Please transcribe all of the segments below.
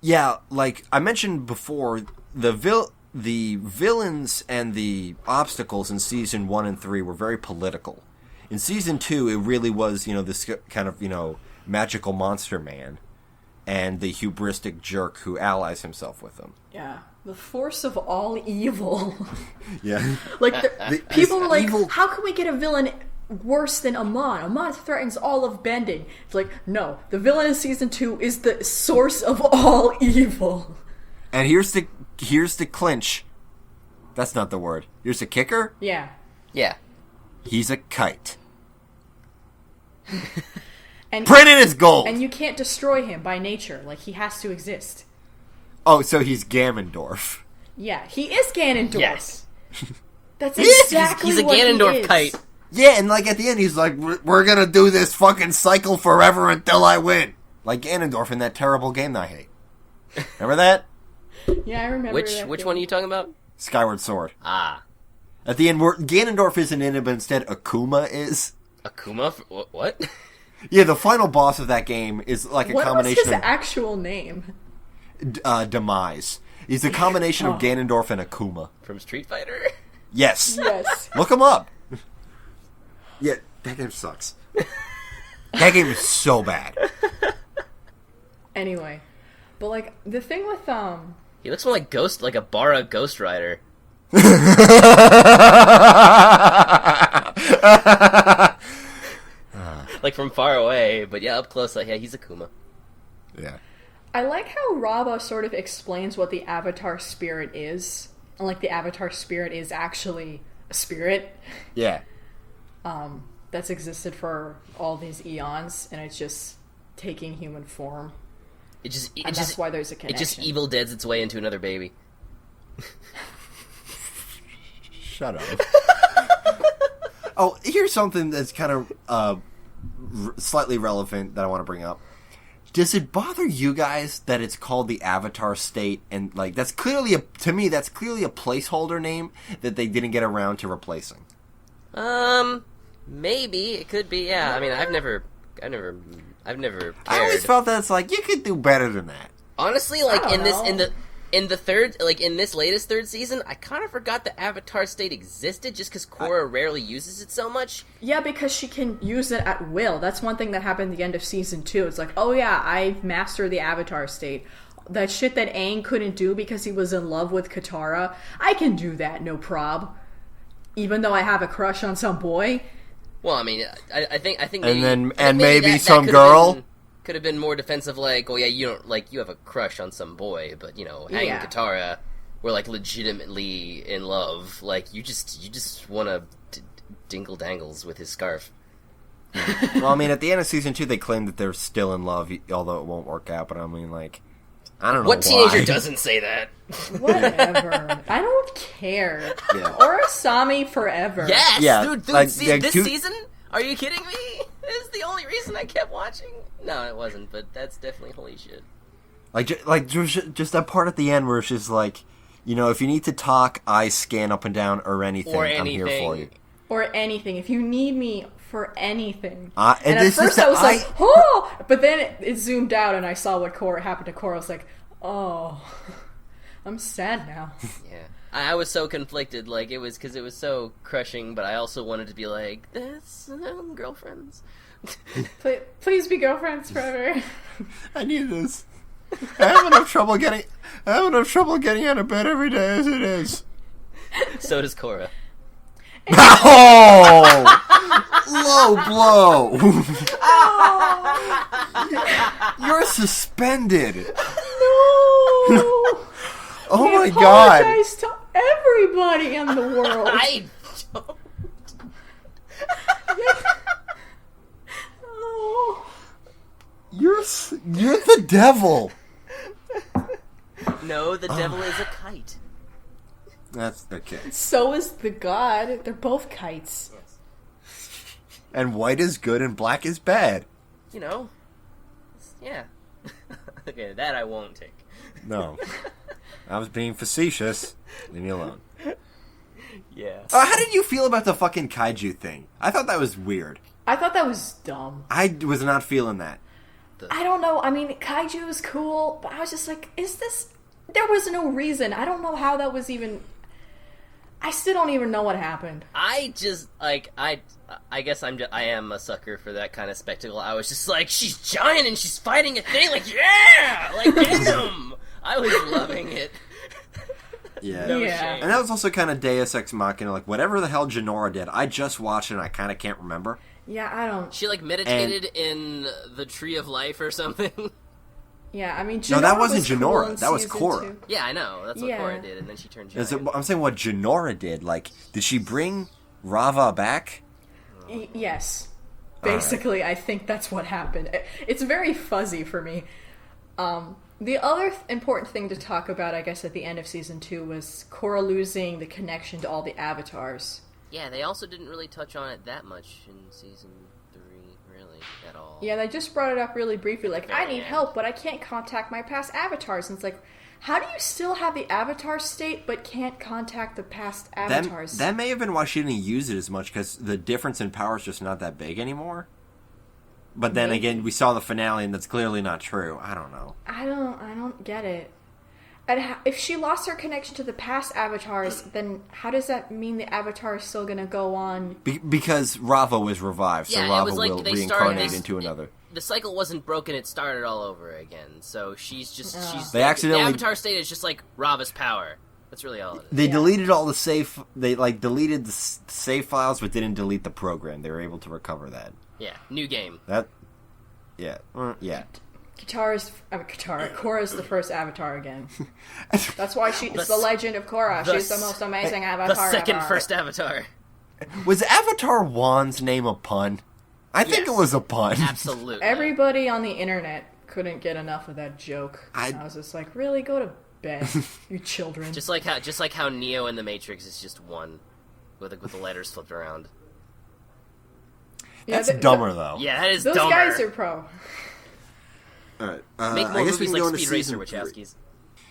Yeah, like I mentioned before, the villains and the obstacles in Season 1 and 3 were very political. In Season 2, it really was, this kind of, magical monster man and the hubristic jerk who allies himself with him. Yeah. The force of all evil. Yeah. Like, people were like, how can we get a villain worse than Amon? Amon threatens all of bending. It's like, no. The villain in Season 2 is the source of all evil. And here's the clinch. That's not the word. Here's the kicker. Yeah. Yeah. He's a kite. And printed as gold! And you can't destroy him by nature. Like, he has to exist. Oh, so he's Ganondorf. Yeah, he is Ganondorf. Yes. That's exactly he's a what Ganondorf he is. kite. Yeah, and like at the end he's like, we're gonna do this fucking cycle forever until I win. Like Ganondorf in that terrible game that I hate. Remember that? Yeah, I remember Which that one are you talking about? Skyward Sword. Ah. At the end, Ganondorf isn't in it, but instead Akuma is. Akuma? What? Yeah, the final boss of that game is like a combination What was his actual name? Demise. He's a combination of Ganondorf and Akuma. From Street Fighter? Yes. Yes. Look him up. Yeah, that game sucks. That game is so bad. Anyway. But, like, the thing with, He looks more like a Bara Ghost Rider. Like from far away, but yeah, up close, like, yeah, he's Akuma. Yeah. I like how Raba sort of explains what the Avatar spirit is. And, like, the Avatar spirit is actually a spirit. Yeah. That's existed for all these eons, and it's just taking human form. That's why there's a connection. It just Evil Dead's its way into another baby. Shut up. Oh, here's something that's kind of slightly relevant that I want to bring up. Does it bother you guys that it's called the Avatar State, and like that's clearly to me that's clearly a placeholder name that they didn't get around to replacing? Maybe it could be. Yeah, I mean, I've never cared. I always felt that it's like you could do better than that. Honestly, like in the third, like in this latest third season, I kind of forgot the Avatar State existed just because Korra rarely uses it so much. Yeah, because she can use it at will. That's one thing that happened at the end of season 2. It's like, oh yeah, I've mastered the Avatar State. That shit that Aang couldn't do because he was in love with Katara, I can do that, no prob. Even though I have a crush on some boy. Well, I mean, I think maybe, maybe some girl could have been more defensive. Like, oh yeah, you have a crush on some boy, but Aang and Katara were like legitimately in love. Like, you just want to dingle dangles with his scarf. Well, I mean, at the end of season 2, they claim that they're still in love, although it won't work out. But I mean, like, I don't know what teenager doesn't say that. Whatever. I don't care. Yeah. Or Asami forever. Yes, yeah, dude. like, This season? Are you kidding me? This is the only reason I kept watching. No, it wasn't, but that's definitely holy shit. Like just that part at the end where it's just like, if you need to talk, I scan up and down or anything. I'm here for you. Or anything. If you need me for anything. And at first I was like, oh! But then it zoomed out and I saw what happened to Korra. I was like, oh, I'm sad now. Yeah. I was so conflicted, like, it was because it was so crushing, but I also wanted to be like, that's girlfriends. Please be girlfriends forever. I need this. I have enough trouble getting out of bed every day as it is. So does Korra. Oh! Low blow. You're suspended. No. Oh my god. I apologize to everybody in the world. I don't. Oh. You're the devil. No, the devil is a kite. That's okay. So is the god. They're both kites. Yes. And white is good and black is bad. Yeah. Okay, that I won't take. No. I was being facetious. Leave me alone. Yeah. How did you feel about the fucking kaiju thing? I thought that was weird. I thought that was dumb. I was not feeling that. I don't know. I mean, kaiju is cool, but I was just like, is this... There was no reason. I don't know how that was even... I still don't even know what happened. I just, like, I guess I am a sucker for that kind of spectacle. I was just like, she's giant and she's fighting a thing, like, yeah! Like, damn! I was loving it. Yeah. No Yeah. shame. And that was also kind of Deus Ex Machina, like, whatever the hell Jinora did, I just watched it and I kind of can't remember. Yeah, I don't... She, like, meditated in the Tree of Life or something. Yeah, I mean, Jinora No, that wasn't was cool Jinora. in That was season Korra. 2. Yeah, I know. That's what Yeah. Korra did, and then she turned Is giant. it- I'm saying what Jinora did. Like, did she bring Rava back? Yes. Basically, I think that's what happened. It's very fuzzy for me. The other important thing to talk about, I guess, at the end of Season 2 was Korra losing the connection to all the avatars. Yeah, they also didn't really touch on it that much in Season 3, really, at all. Yeah, they just brought it up really briefly, like, I Very need end. help, but I can't contact my past avatars. And it's like, how do you still have the avatar state, but can't contact the past avatars? That may have been why she didn't use it as much, because the difference in power is just not that big anymore. But then Maybe. again, we saw the finale, and that's clearly not true. I don't know. I don't get it. And if she lost her connection to the past avatars, then how does that mean the avatar is still gonna go on? Because Rava was revived, so Yeah, it Rava was like will they reincarnate started- into another. The cycle wasn't broken, it started all over again. So she's They accidentally- the avatar state is just like Rava's power. That's really all it is. They Yeah. deleted all the save. They deleted the save files, but didn't delete the program. They were able to recover that. Yeah, new game. Yeah. Korra's the first avatar again. That's why it's the legend of Korra. She's the most amazing avatar The second ever. first avatar. Was Avatar Juan's name a pun? I think Yes. it was a pun. Absolutely. Everybody on the internet couldn't get enough of that joke. I- I was just like, really, go to bed, you children. Just like how Neo in the Matrix is just one, with the letters flipped around. Yeah, That's th- dumber, though. Yeah, that is Those dumber. guys are pro. All right. Make I more guess we movies can go like into Speed Racer, season 3. Wachowskis.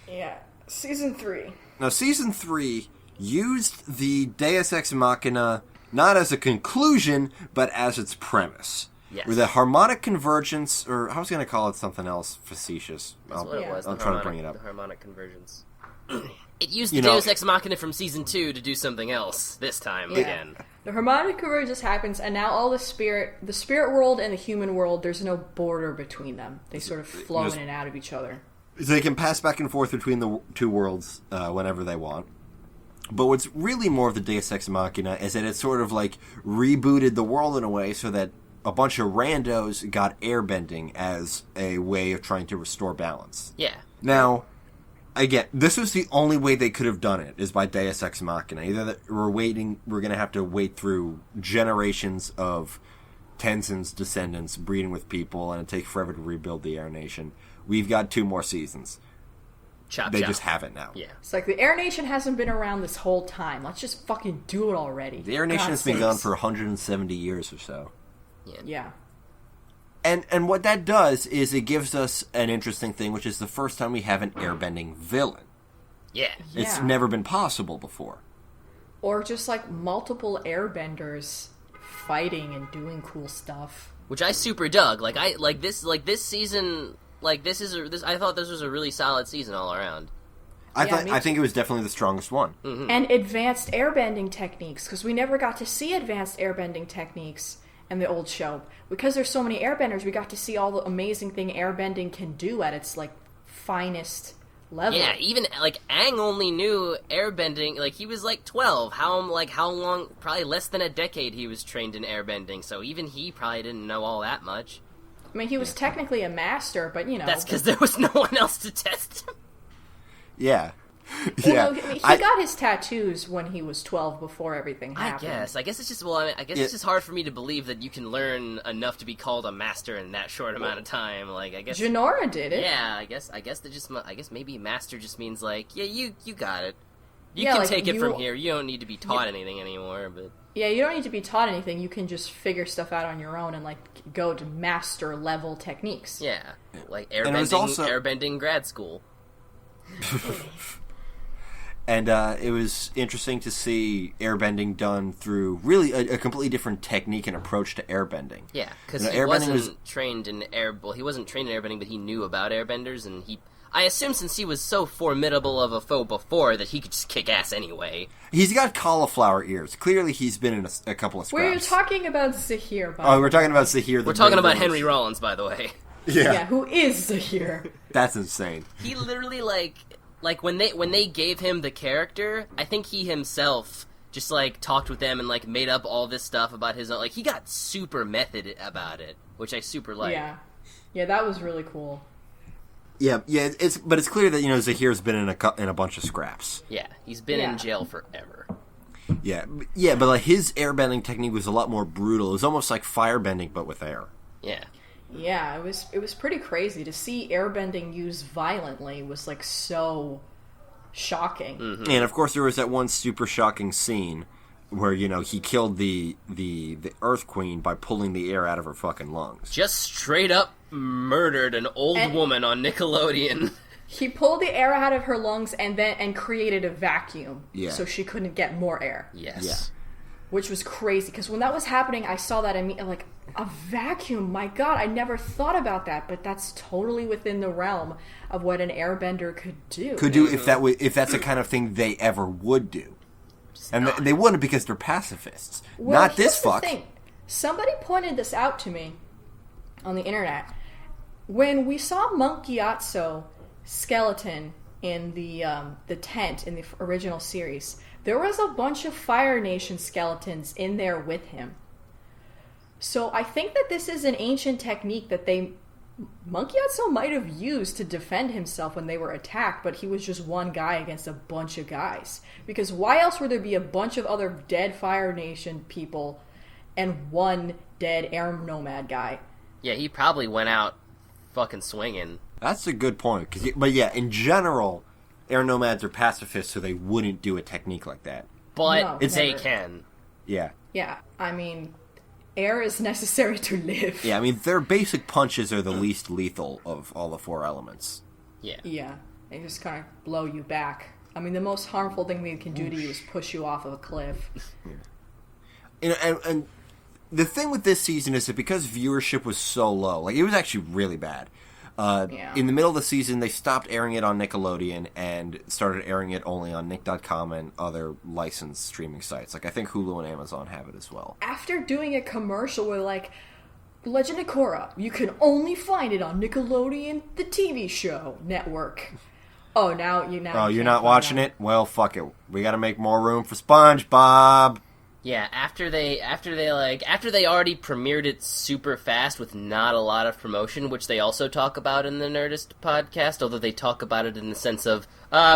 Yeah, season 3. Now, season 3 used the Deus Ex Machina not as a conclusion, but as its premise. Yes. With a harmonic convergence, or I was going to call it something else facetious. That's what it was. I'll the try to harmonic- bring it up. The harmonic convergence. It used You the know- Deus Ex Machina from Season 2 to do something else, this time, again. The harmonic convergence happens, and now all the spirit world and the human world, there's no border between them. They sort of flow Just- in and out of each other. They can pass back and forth between the two worlds whenever they want. But what's really more of the Deus Ex Machina is that it sort of like rebooted the world in a way so that a bunch of randos got airbending as a way of trying to restore balance. Yeah. Now, again, this was the only way they could have done it, is by Deus Ex Machina. Either that we're going to have to wait through generations of Tenzin's descendants breeding with people, and it take forever to rebuild the Air Nation. We've got 2 more seasons. Chop, They chop. just have it now. Yeah. It's like the Air Nation hasn't been around this whole time. Let's just fucking do it already. The Air Nation God has been sakes. gone for 170 years or so. Yeah. And what that does is it gives us an interesting thing, which is the first time we have an airbending villain. Yeah. It's Yeah. never been possible before. Or just like multiple airbenders fighting and doing cool stuff. Which I super dug. This season, I thought this was a really solid season all around. Me I think it was definitely the strongest one. And advanced airbending techniques, because we never got to see advanced airbending techniques in the old show. Because there's so many airbenders, we got to see all the amazing thing airbending can do at its like finest level. Yeah, even like Aang only knew airbending. Like he was like 12. How long? Probably less than a decade he was trained in airbending. So even he probably didn't know all that much. I mean, he was technically a master, but you know. That's because there was no one else to test him. Yeah. Well, yeah. no, he got his tattoos when he was 12 before everything happened. I guess it's just it's just hard for me to believe that you can learn enough to be called a master in that short amount of time. Like I guess Jinora did it. Yeah, I guess maybe master just means like, yeah, you got it. You Yeah, can like, take it you- from here. You don't need to be taught anything anymore, but Yeah, you don't need to be taught anything. You can just figure stuff out on your own and like go to master level techniques. yeah. Like And it was also- airbending grad school. And it was interesting to see airbending done through really a completely different technique and approach to airbending. Yeah, because he wasn't trained in he wasn't trained in airbending, but he knew about airbenders, and I assume since he was so formidable of a foe before that he could just kick ass anyway. He's got cauliflower ears. Clearly, he's been in a couple of scraps. We're talking about Zahir. We're talking about Zahir. We're talking about Henry Rollins, by the way. Yeah, who is Zahir? That's insane. He literally like when they gave him the character, I think he himself just like talked with them and like made up all this stuff about his own. Like he got super method about it, which I super like. Yeah, that was really cool. Yeah. But it's clear that Zahir's been in a bunch of scraps. Yeah, he's been in jail forever. Yeah, but like his airbending technique was a lot more brutal. It was almost like firebending, but with air. Yeah. Yeah, it was pretty crazy to see airbending used violently. Was like so shocking. Mm-hmm. And of course, there was that one super shocking scene where he killed the Earth Queen by pulling the air out of her fucking lungs. Just straight up murdered an old woman on Nickelodeon. He pulled the air out of her lungs and created a vacuum, so she couldn't get more air. Yes. Yeah. Which was crazy, because when that was happening, I saw that and like, a vacuum, my god, I never thought about that, but that's totally within the realm of what an airbender could do. If that's the kind of thing they ever would do. And they wouldn't, because they're pacifists. Well, not this fuck. Thing. Somebody pointed this out to me on the internet. When we saw Monk Gyatso skeleton in the tent in the original series, there was a bunch of Fire Nation skeletons in there with him. So I think that this is an ancient technique that Monk Gyatso might have used to defend himself when they were attacked, but he was just one guy against a bunch of guys. Because why else would there be a bunch of other dead Fire Nation people and one dead Air Nomad guy? Yeah, he probably went out fucking swinging. That's a good point. But yeah, in general, Air Nomads are pacifists, so they wouldn't do a technique like that. But they can. Yeah. Yeah, I mean, air is necessary to live. Yeah, I mean, their basic punches are the least lethal of all the four elements. Yeah. Yeah, they just kind of blow you back. I mean, the most harmful thing they can do to you is push you off of a cliff. Yeah. And the thing with this season is that because viewership was so low, like, it was actually really bad. In the middle of the season, they stopped airing it on Nickelodeon and started airing it only on Nick.com and other licensed streaming sites. Like, I think Hulu and Amazon have it as well. After doing a commercial where, like, Legend of Korra, you can only find it on Nickelodeon, the TV show network. Oh, you're not watching it? Well, fuck it. We gotta make more room for SpongeBob. Yeah, after they already premiered it super fast with not a lot of promotion, which they also talk about in the Nerdist podcast, although they talk about it in the sense of,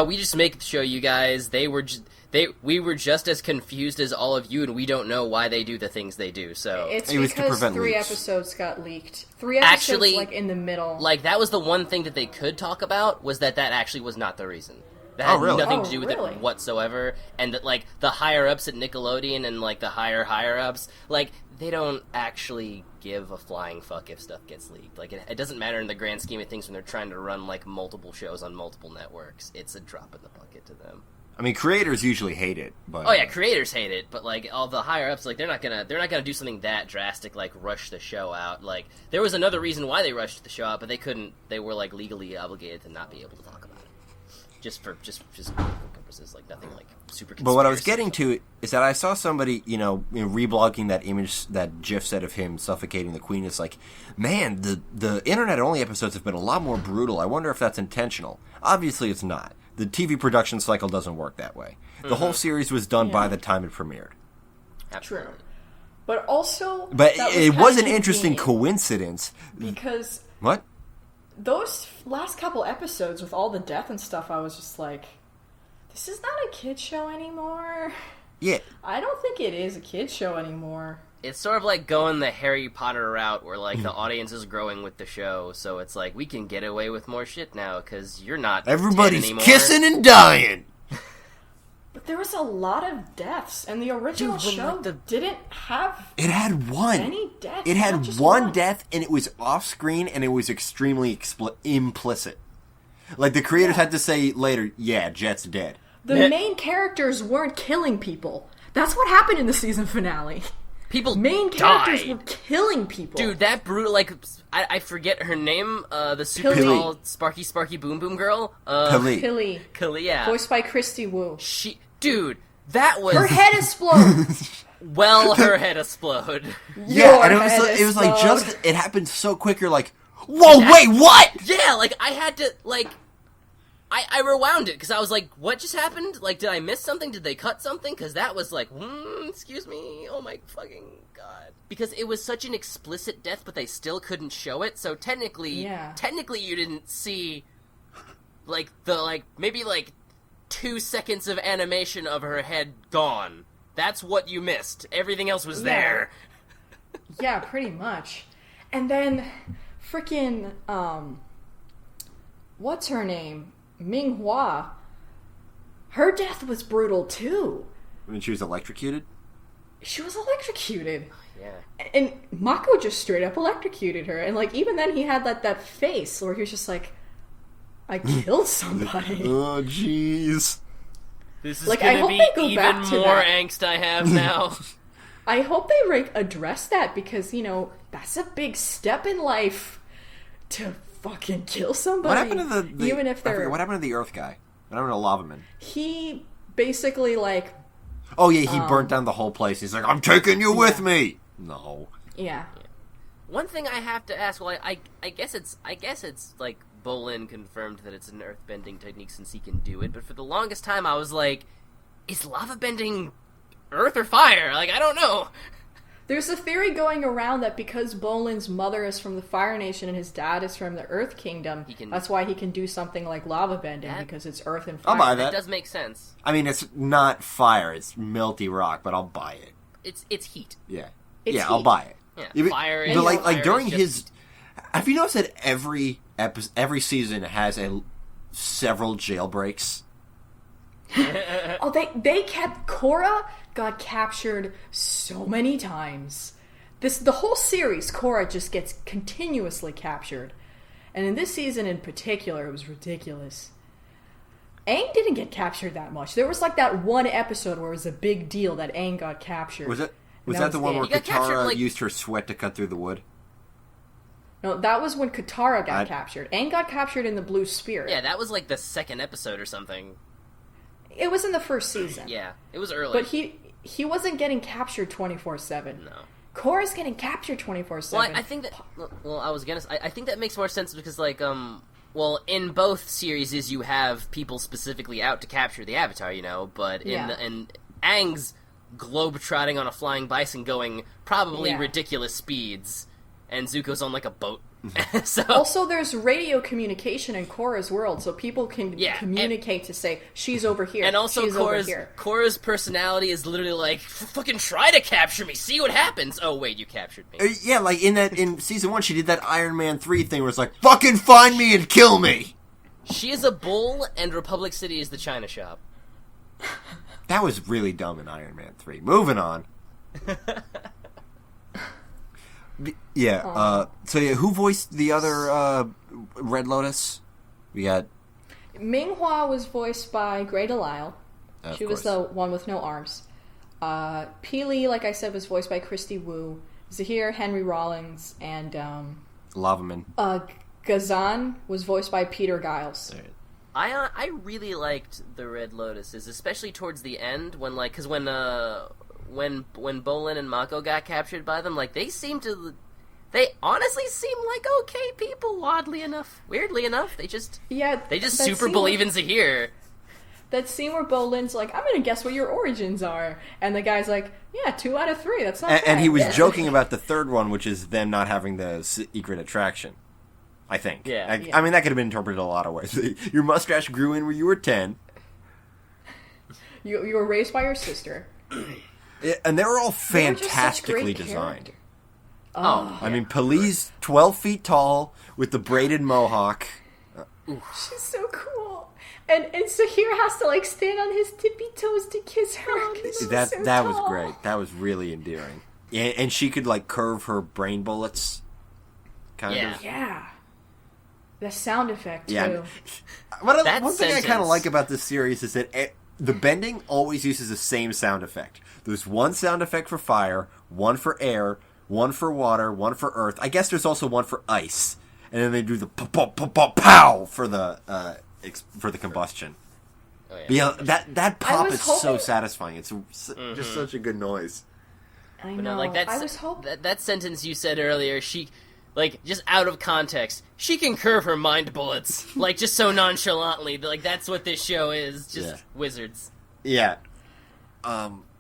we just make the show, you guys. We were just as confused as all of you, and we don't know why they do the things they do. So it's it was to because prevent 3 leaks. episodes got leaked. 3 episodes, actually, like, in the middle. Like, that was the one thing that they could talk about, was that actually was not the reason. That had nothing to do with it whatsoever, and that, like, the higher-ups at Nickelodeon and, like, the higher-ups, like, they don't actually give a flying fuck if stuff gets leaked. Like, it doesn't matter in the grand scheme of things when they're trying to run, like, multiple shows on multiple networks. It's a drop in the bucket to them. I mean, creators usually hate it, but... Oh, yeah, creators hate it, but, like, all the higher-ups, like, they're not gonna do something that drastic, like, rush the show out. Like, there was another reason why they rushed the show out, but they were, like, legally obligated to not be able to talk about it. Just purposes, like nothing like super. But what I was getting to is that I saw somebody, reblogging that image, that GIF set of him suffocating the queen. It's like, man, the internet only episodes have been a lot more brutal. I wonder if that's intentional. Obviously, it's not. The TV production cycle doesn't work that way. The whole series was done by the time it premiered. Absolutely. True. But also, it was an interesting coincidence because what? Those last couple episodes with all the death and stuff, I was just like, this is not a kid show anymore. Yeah. I don't think it is a kid show anymore. It's sort of like going the Harry Potter route where, like, the audience is growing with the show, so it's like, we can get away with more shit now, because you're not Everybody's 10 anymore. Kissing and dying! But there was a lot of deaths, and the original show didn't have It had one. any deaths. It had one death, and it was off-screen, and it was extremely implicit. Like, the creators had to say later, yeah, Jet's dead. The main characters weren't killing people. That's what happened in the season finale. People main characters were killing people. Dude, that brutal, like, I forget her name, the super tall, Sparky Boom Boom girl. Pilly, yeah. voiced by Christy Wu. Dude, that was... Her head explodes! Well, her head explode. Yeah, and it was like just, it happened so quick, you're like, whoa, wait, what? Yeah, like, I had to, like... I rewound it, because I was like, what just happened? Like, did I miss something? Did they cut something? Because that was like, excuse me, oh my fucking god. Because it was such an explicit death, but they still couldn't show it, so technically you didn't see, like, maybe 2 seconds of animation of her head gone. That's what you missed. Everything else was there. Yeah, pretty much. And then, freaking, what's her name? Ming Hua, her death was brutal too. When she was electrocuted? She was electrocuted. Yeah. And Mako just straight up electrocuted her. And, like, even then he had that face where he was just like, I killed somebody. Oh, jeez. This is like, gonna be even more that. angst I have now. I hope they address that because, that's a big step in life to fucking kill somebody. What happened to the even if they're... what happened to the Earth guy? What happened to Lavaman? He basically, like... Oh, yeah, he burnt down the whole place. He's like, I'm taking you with me! No. Yeah. One thing I have to ask, well, I guess it's like, Bolin confirmed that it's an earth-bending technique since he can do it, but for the longest time I was like, is lava bending earth or fire? Like, I don't know. There's a theory going around that because Bolin's mother is from the Fire Nation and his dad is from the Earth Kingdom, that's why he can do something like lava bending, because it's earth and fire. I'll buy that. That does make sense. I mean, it's not fire, it's melty rock, but I'll buy it. It's heat. Yeah. It's yeah, heat. I'll buy it. Yeah, fire is... But, like fire during is just... his... Have you noticed that every season has several jailbreaks? Oh, they kept... Korra got captured so many times. The whole series, Korra just gets continuously captured. And in this season in particular, it was ridiculous. Aang didn't get captured that much. There was like that one episode where it was a big deal that Aang got captured. Was that the one where got captured, Katara like... used her sweat to cut through the wood? No, that was when Katara got captured. Aang got captured in the Blue Spirit. Yeah, that was like the second episode or something. It was in the first season. Yeah, it was early. But he wasn't getting captured 24/7. No. Korra's getting captured 24/7. Well, I think that... Well, I think that makes more sense because, like, well, in both series you have people specifically out to capture the Avatar, but in Aang's globe-trotting on a flying bison going probably ridiculous speeds, and Zuko's on, like, a boat. So... Also, there's radio communication in Korra's world, so people can communicate to say, she's over here, and also she's over here. Korra's personality is literally like, fucking try to capture me, see what happens! Oh, wait, you captured me. Yeah, like in Season 1, she did that Iron Man 3 thing where it's like, fucking find me and kill me! She is a bull, and Republic City is the China shop. That was really dumb in Iron Man 3. Moving on. So who voiced the other Red Lotus? We got... Ming Hua was voiced by Grey Delisle. She was the one with no arms. Peely, like I said, was voiced by Christy Wu. Zahir, Henry Rollins, and... Lavaman. Gazan was voiced by Peter Giles. I really liked the Red Lotuses, especially towards the end, when, like... Because when Bolin and Mako got captured by them, like, they honestly seem like okay people, oddly enough. Weirdly enough, they just super believe in Zahir. That scene where Bolin's like, I'm gonna guess what your origins are, and the guy's like, yeah, 2 out of 3, that's not bad. And he was joking about the third one, which is them not having the secret attraction, I think. Yeah. I mean, that could have been interpreted a lot of ways. Your mustache grew in when you were 10. You were raised by your sister. And they were all fantastically designed. Oh, I mean, Pelle's 12 feet tall with the braided mohawk. She's so cool. And Zahir has to, like, stand on his tippy toes to kiss her. That was great. That was really endearing. And she could, like, curve her brain bullets. Kind of. Yeah. The sound effect, too. Yeah. One thing I kind of like about this series is that the bending always uses the same sound effect. There's one sound effect for fire, one for air, one for water, one for earth. I guess there's also one for ice. And then they do the pow for the combustion. Oh, yeah. But yeah, that pop is so hoping... satisfying. It's just such a good noise. I know. But no, like I was hoping that sentence you said earlier. She, like, just out of context, she can curve her mind bullets, like, just so nonchalantly. Like, that's what this show is. Just wizards. Yeah.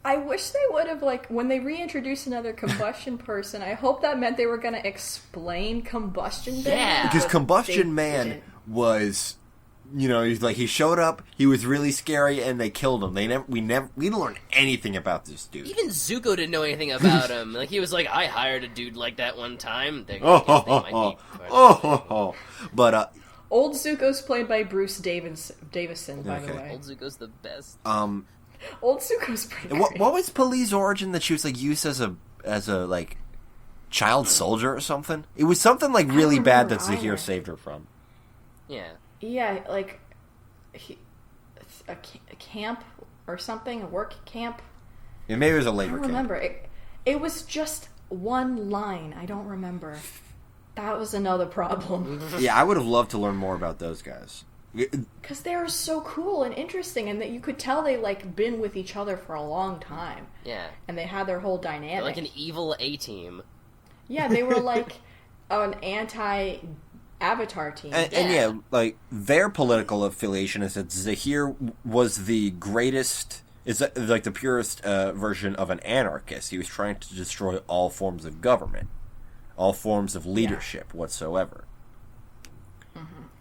I wish they would have, like, when they reintroduced another combustion person, I hope that meant they were going to explain combustion. Yeah. Because Combustion Man was, he showed up, he was really scary, and they killed him. We didn't learn anything about this dude. Even Zuko didn't know anything about him. Like, he was like, I hired a dude like that one time. But, Old Zuko's played by Bruce Davison, by the way. Old Zuko's the best. Old Zuko's pretty great. What was Poli's origin that she was, like, used as a like, child soldier or something? It was something, like, really bad that Zahir saved her from. Yeah. Yeah, like, a camp or something, a work camp. Yeah, maybe it was a labor camp. I don't remember. It was just one line. I don't remember. That was another problem. Yeah, I would have loved to learn more about those guys. Because they were so cool and interesting, and that you could tell they, like, been with each other for a long time. Yeah. And they had their whole dynamic. They're like an evil A-team. Yeah, they were like an anti-Avatar team. And like, their political affiliation is that Zahir was the greatest, is like the purest version of an anarchist. He was trying to destroy all forms of government, all forms of leadership whatsoever.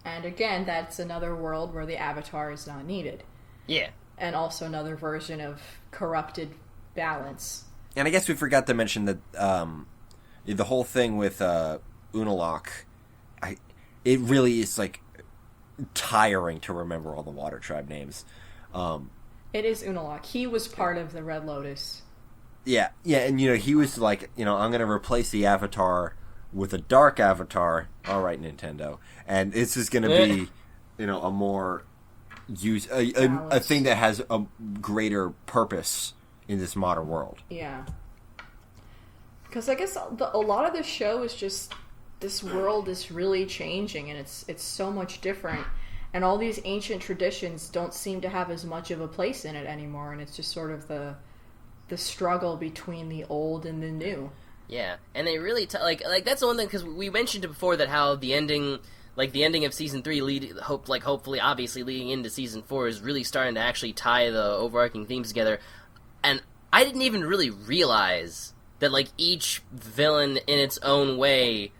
And again, that's another world where the Avatar is not needed. Yeah. And also another version of corrupted balance. And I guess we forgot to mention that the whole thing with Unalaq, it really is, like, tiring to remember all the Water Tribe names. It is Unalaq. He was part of the Red Lotus. Yeah, and, he was like, I'm going to replace the Avatar with a dark Avatar. All right, Nintendo. And this is going to be, a more a thing that has a greater purpose in this modern world. Yeah. Because I guess a lot of the show is just, this world is really changing, and it's so much different. And all these ancient traditions don't seem to have as much of a place in it anymore, and it's just sort of the struggle between the old and the new. Yeah, and they really like that's the one thing, because we mentioned it before, that how the ending of season 3 hopefully obviously leading into season 4 is really starting to actually tie the overarching themes together. And I didn't even really realize that, like, each villain in its own way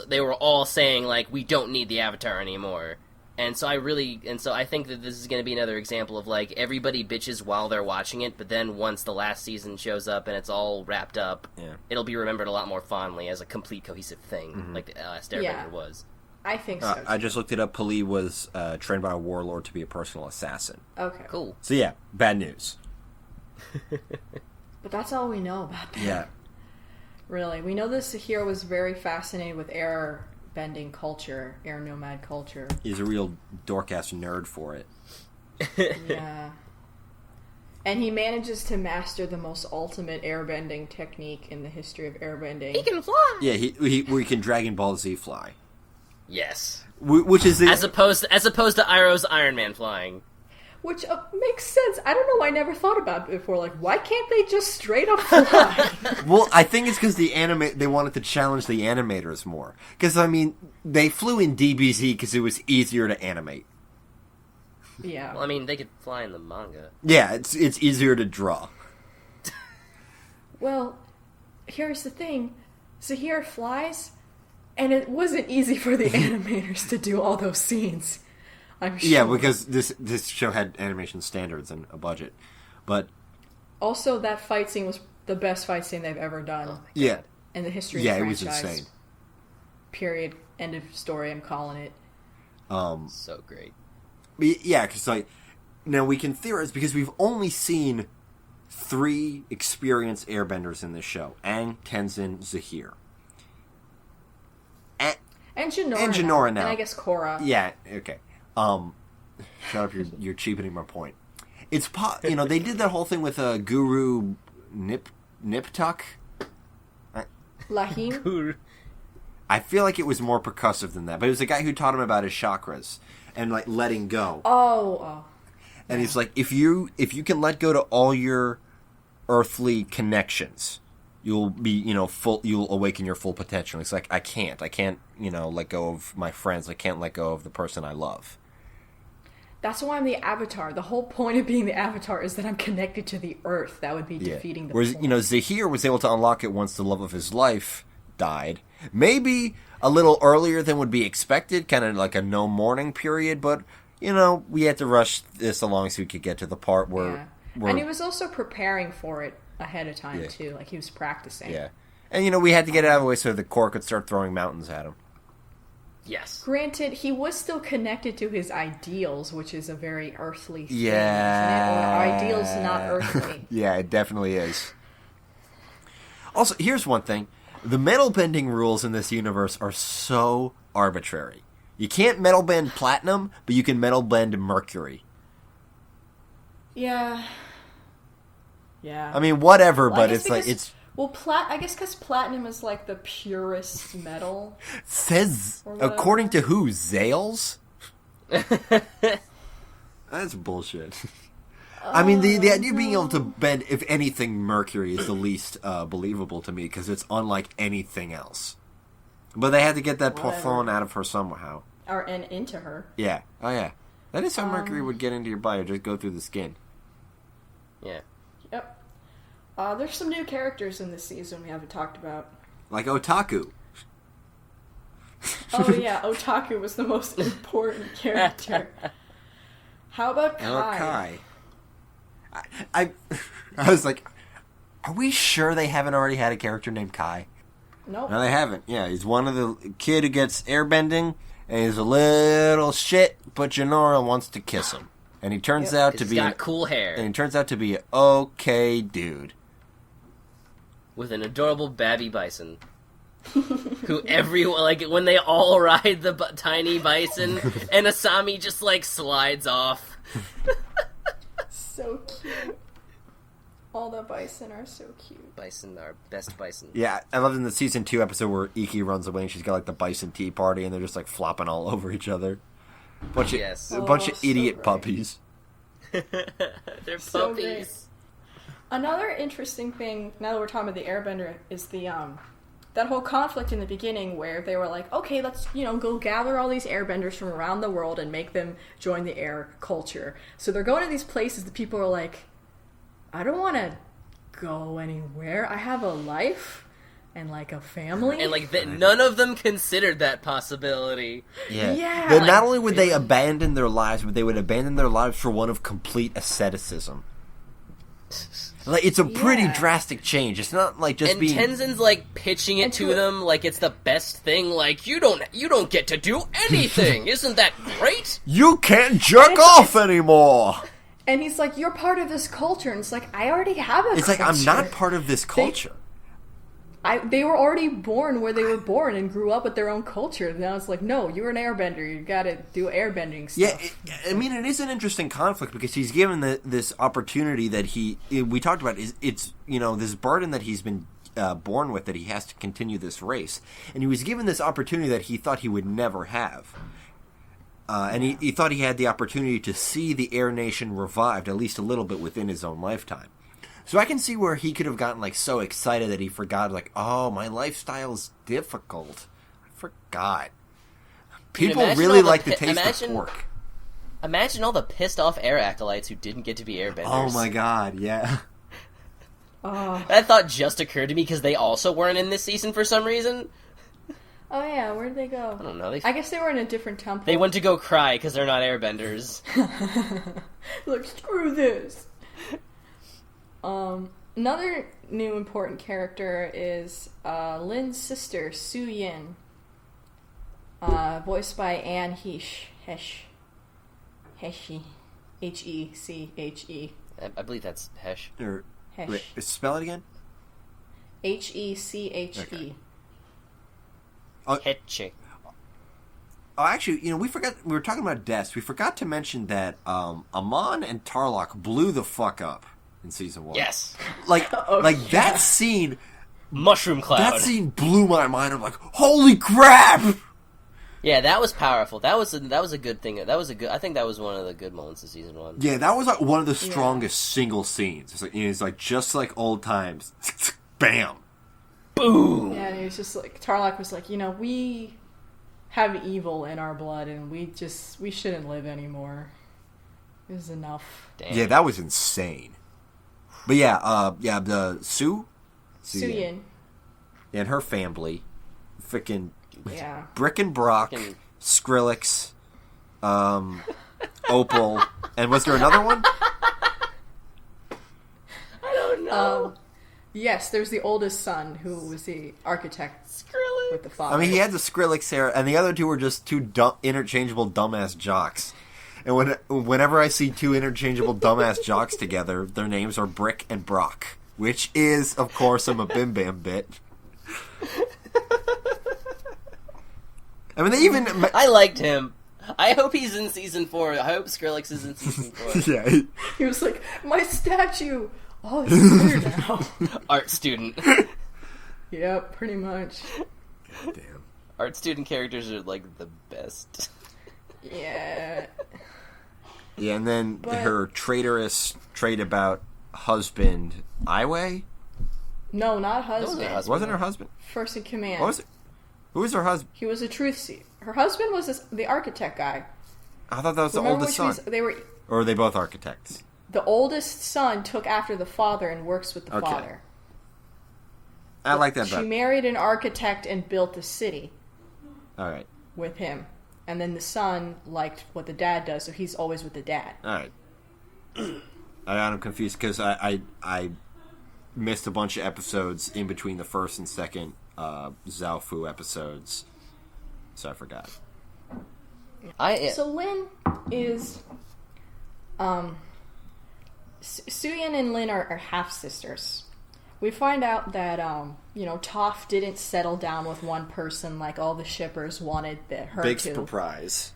they were all saying, like, we don't need the Avatar anymore. And so I think that this is going to be another example of, like, everybody bitches while they're watching it, but then once the last season shows up and it's all wrapped up, it'll be remembered a lot more fondly as a complete cohesive thing, like the last Airbender was. I think so. I just looked it up. Pali was trained by a warlord to be a personal assassin. Okay. Cool. So yeah, bad news. But that's all we know about that. Yeah. Really. We know that Zahir was very fascinated with air culture, air nomad culture. He's a real dork-ass nerd for it. Yeah. And he manages to master the most ultimate airbending technique in the history of airbending. He can fly! Yeah, he can Dragon Ball Z fly. Yes. Which is... As opposed to Iroh's Iron Man flying. Which makes sense. I don't know, I never thought about it before. Like, why can't they just straight up fly? Well, I think it's because they wanted to challenge the animators more. Because, I mean, they flew in DBZ because it was easier to animate. Yeah. Well, I mean, they could fly in the manga. Yeah, it's easier to draw. Well, here's the thing. Zahir flies, and it wasn't easy for the animators to do all those scenes. I'm sure. Yeah, because this show had animation standards and a budget. But also, that fight scene was the best fight scene they've ever done. Yeah. In the history of the franchise. Yeah, it was insane. Period. End of story, I'm calling it. So great. Yeah, because, like, now we can theorize, because we've only seen 3 experienced airbenders in this show. Aang, Tenzin, Zahir. And Jinora now. And I guess Korra. Yeah, okay. Shut up, you're cheapening my point. they did that whole thing with Guru Niptuk. Lahim? I feel like it was more percussive than that, but it was a guy who taught him about his chakras and like letting go. Oh. And he's like, if you can let go to all your earthly connections, you'll be, you'll awaken your full potential. It's like, I can't, let go of my friends. I can't let go of the person I love. That's why I'm the Avatar. The whole point of being the Avatar is that I'm connected to the Earth. That would be defeating the Whereas, point. Zahir was able to unlock it once the love of his life died. Maybe a little earlier than would be expected, kind of like a no mourning period, but, we had to rush this along so we could get to the part where... And he was also preparing for it ahead of time, too. Like, he was practicing. Yeah. And, we had to get it out of the way so the Korra could start throwing mountains at him. Yes. Granted, he was still connected to his ideals, which is a very earthly thing, yeah. isn't it? Or are ideals not earthly? Yeah, it definitely is. Also, here's one thing. The metal bending rules in this universe are so arbitrary. You can't metal bend platinum, but you can metal bend mercury. Yeah. I mean, whatever, but it's like, it's... Well, I guess because platinum is like the purest metal. Says, according to who? Zales? That's bullshit. I mean, the idea of being able to bend, if anything, mercury is the least believable to me, because it's unlike anything else. But they had to get that phone out of her somehow. And into her. Yeah. Oh, yeah. That is how mercury would get into your body, or just go through the skin. Yeah. Yep. There's some new characters in this season we haven't talked about. Like Otaku. Oh, yeah. Otaku was the most important character. How about Kai? I was like, are we sure they haven't already had a character named Kai? Nope. No, they haven't. Yeah, he's one of the kid who gets airbending, and he's a little shit, but Janora wants to kiss him. And he turns out to be... He's got cool hair. And he turns out to be an okay dude. With an adorable babby bison. Who everyone... Like, when they all ride the tiny bison, and Asami just, slides off. So cute. All the bison are so cute. Bison are best bison. Yeah, I love in the season 2 episode where Iki runs away and she's got the bison tea party and they're just flopping all over each other. A bunch of idiot great. Puppies. They're So puppies. great. Another interesting thing, now that we're talking about the Airbender, is the that whole conflict in the beginning where they were like, okay, let's, go gather all these airbenders from around the world and make them join the air culture. So they're going to these places that people are like, I don't want to go anywhere. I have a life and a family. And none of them considered that possibility. Yeah. Yeah. Not only would they abandon their lives, but they would abandon their lives for one of complete asceticism. It's a pretty drastic change. It's not just being... And Tenzin's pitching it to them like it's the best thing. You don't get to do anything. Isn't that great? You can't jerk off anymore. And he's like, you're part of this culture. And it's like, I already have a It's culture. I'm not part of this culture. They were already born where they were born and grew up with their own culture. Now it's like, no, you're an airbender. You gotta do airbending stuff. Yeah, it is an interesting conflict because he's given this opportunity that we talked about. It's this burden that he's been born with, that he has to continue this race. And he was given this opportunity that he thought he would never have. And he thought he had the opportunity to see the Air Nation revived, at least a little bit, within his own lifetime. So I can see where he could have gotten so excited that he forgot, oh, my lifestyle's difficult. I forgot. People really like the taste of pork. Imagine all the pissed off air acolytes who didn't get to be airbenders. Oh my god, yeah. That thought just occurred to me because they also weren't in this season for some reason. Oh yeah, where'd they go? I don't know. I guess they were in a different temple. They went to go cry because they're not airbenders. Look, screw this. Another new important character is Lin's sister, Su Yin, voiced by Anne Heche. Heche. H-E-C-H-E. I believe that's Hesh. Heche. Wait, spell it again? H-E-C-H-E. Okay. Heche. Oh, actually, we forgot. We were talking about deaths. We forgot to mention that Amon and Tarlok blew the fuck up in season 1. Yes. Like that scene. Mushroom cloud. That scene blew my mind. I'm like, holy crap! Yeah, that was powerful. That was a good thing. I think that was one of the good moments of season 1. Yeah, that was like one of the strongest single scenes. It's like just like old times. Bam. Boom. Yeah, and he was just like, Tarlok was like, we have evil in our blood, and we shouldn't live anymore. It was enough. Damn. Yeah, that was insane. But the Suyin. And her family, freaking Yeah. Brick and Brock, Skrillex, Opal, and was there another one? I don't know. Yes, there's the oldest son who was the architect Skrillex. with the father. I mean, he had the Skrillex hair, and the other two were just two interchangeable dumbass jocks. And whenever I see two interchangeable dumbass jocks together, their names are Brick and Brock, which is, of course, a Bim Bam bit. I mean, they even... I liked him. I hope he's in season 4. I hope Skrillex is in season 4. Yeah. He was like, my statue! Oh, it's clear now. Art student. Yep, pretty much. Damn. Art student characters are, like, the best. Yeah. Yeah, and then her traitorous trait about husband, Iway? No, not husband. Wasn't her husband? First in command. What was it? Who was her husband? He was a truth seeker. Her husband was the architect guy. I thought that was the oldest son. Or are they both architects? The oldest son took after the father and works with the father. I like that She better. married an architect and built a city. All right. With him. And then the son liked what the dad does, so he's always with the dad. All right. I got him confused because I missed a bunch of episodes in between the first and second Zhao Fu episodes, so I forgot. So Lin is... Suyin and Lin are half sisters. We find out that Toph didn't settle down with one person like all the shippers wanted her Big to. surprise.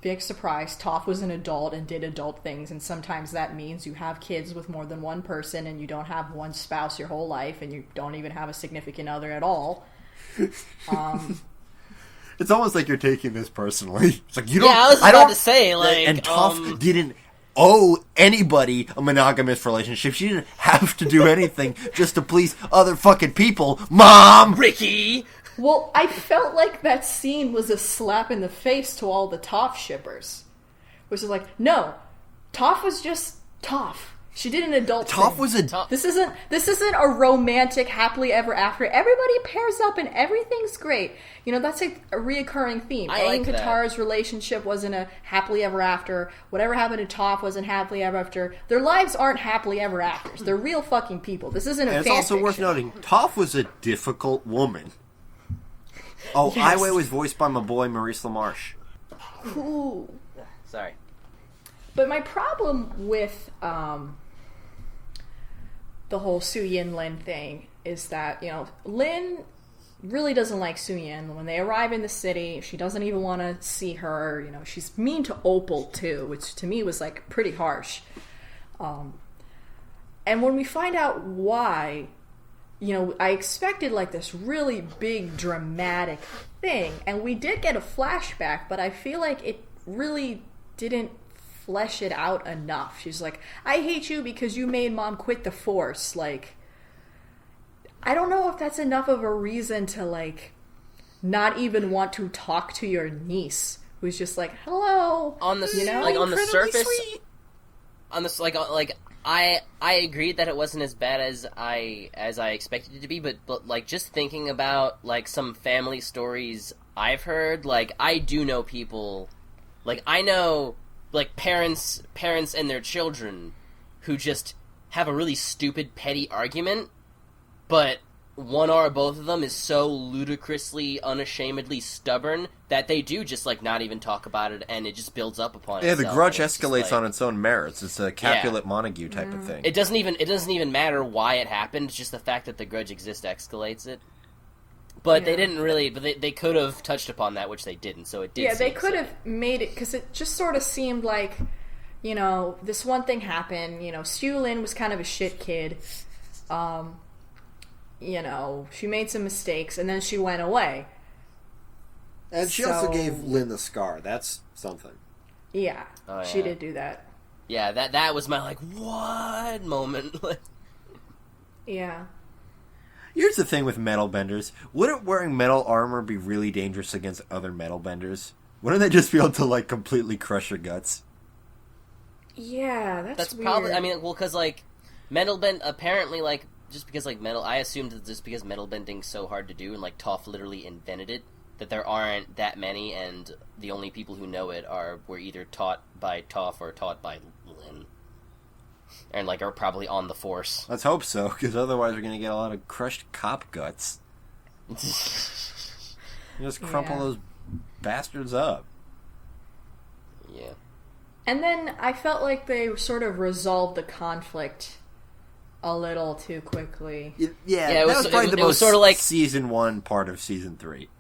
Big surprise. Toph was an adult and did adult things, and sometimes that means you have kids with more than one person, and you don't have one spouse your whole life, and you don't even have a significant other at all. It's almost like you're taking this personally. It's like you don't. Yeah, I was about to say, like, and Toph didn't owe anybody a monogamous relationship. She didn't have to do anything just to please other fucking people. Mom! Ricky! Well, I felt like that scene was a slap in the face to all the Toph shippers. Which is like, no, Toph was just Toph. She did an adult thing. Toph was a... This isn't a romantic happily ever after. Everybody pairs up and everything's great. That's a reoccurring theme. Aang and Katara's relationship wasn't a happily ever after. Whatever happened to Toph wasn't happily ever after. Their lives aren't happily ever afters. They're real fucking people. This isn't a fan fiction. It's also worth noting, Toph was a difficult woman. Oh, yes. Ai was voiced by my boy Maurice LaMarche. Ooh. Sorry. But my problem with the whole Suyin Lin thing is that, Lin really doesn't like Suyin. When they arrive in the city, she doesn't even want to see her. She's mean to Opal, too, which to me was, like, pretty harsh. And when we find out why... I expected like this really big dramatic thing, and we did get a flashback, but I feel like it really didn't flesh it out enough. She's like, I hate you because you made Mom quit the Force. Like, I don't know if that's enough of a reason to like not even want to talk to your niece, who's just like, hello. On the on the surface, sweet. On this I agreed that it wasn't as bad as I expected it to be, but like just thinking about like some family stories I've heard, like I do know people, like I know like parents and their children who just have a really stupid petty argument, but one or both of them is so ludicrously, unashamedly stubborn that they do just, like, not even talk about it, and it just builds up upon itself. Yeah, the grudge escalates on its own merits. It's a Capulet-Montague type of thing. It doesn't even matter why it happened, it's just the fact that the grudge exists escalates it. But they didn't really. But they could have touched upon that, which they didn't. So it did. Yeah, they could have made it because it just sort of seemed like, this one thing happened. Sue Lin was kind of a shit kid. She made some mistakes and then she went away. And she also gave Lin the scar. That's something. Yeah, she did do that. Yeah, that was my what moment. Yeah. Here's the thing with metal benders. Wouldn't wearing metal armor be really dangerous against other metal benders? Wouldn't they just be able to, completely crush your guts? Yeah, that's weird. Probably... I mean, because, metal bend... Apparently, just because, metal... I assumed that just because metal bending's so hard to do, and, Toph literally invented it, that there aren't that many, and the only people who know it were either taught by Toph or taught by Lin. And, are probably on the Force. Let's hope so, because otherwise we're going to get a lot of crushed cop guts. Just crumple those bastards up. Yeah. And then I felt like they sort of resolved the conflict a little too quickly. Yeah, that was probably the most sort of Season 1 part of Season 3.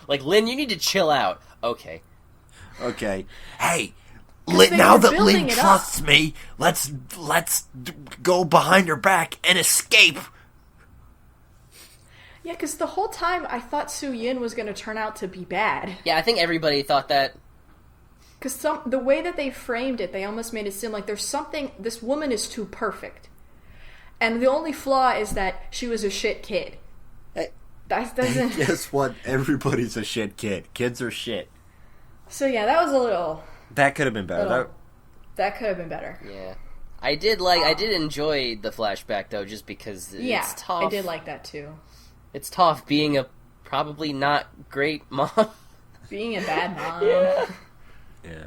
Lin, you need to chill out. Okay. Hey, now that Lin trusts me, let's go behind her back and escape. Yeah, because the whole time I thought Su Yin was going to turn out to be bad. Yeah, I think everybody thought that. Because the way that they framed it, they almost made it seem like there's something... This woman is too perfect. And the only flaw is that she was a shit kid. Hey, that doesn't... Guess what? Everybody's a shit kid. Kids are shit. So yeah, that was a little... That could have been better. That could have been better. Yeah. I did enjoy the flashback, though, just because it's Toph. I did like that, too. It's Toph being a probably not great mom. Being a bad mom. Yeah.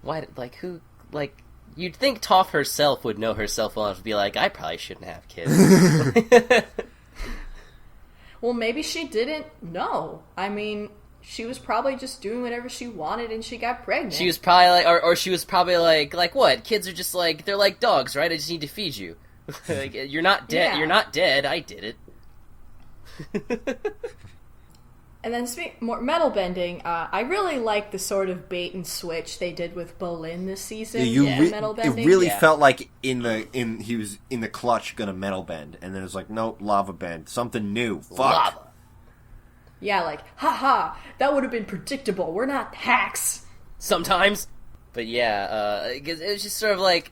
Why, you'd think Toph herself would know herself well enough to be like, I probably shouldn't have kids. Well, maybe she didn't know. I mean... She was probably just doing whatever she wanted and she got pregnant. She was probably or she was probably like what? Kids are just they're like dogs, right? I just need to feed you. You're not dead. Yeah. You're not dead. I did it. And then more metal bending. I really like the sort of bait and switch they did with Bolin this season. Metal bending. It really felt like he was in the clutch gonna metal bend, and then it was like, nope, lava bend, something new. Fuck. Lava. Yeah, haha, that would have been predictable. We're not hacks. Sometimes. But yeah, it was just sort of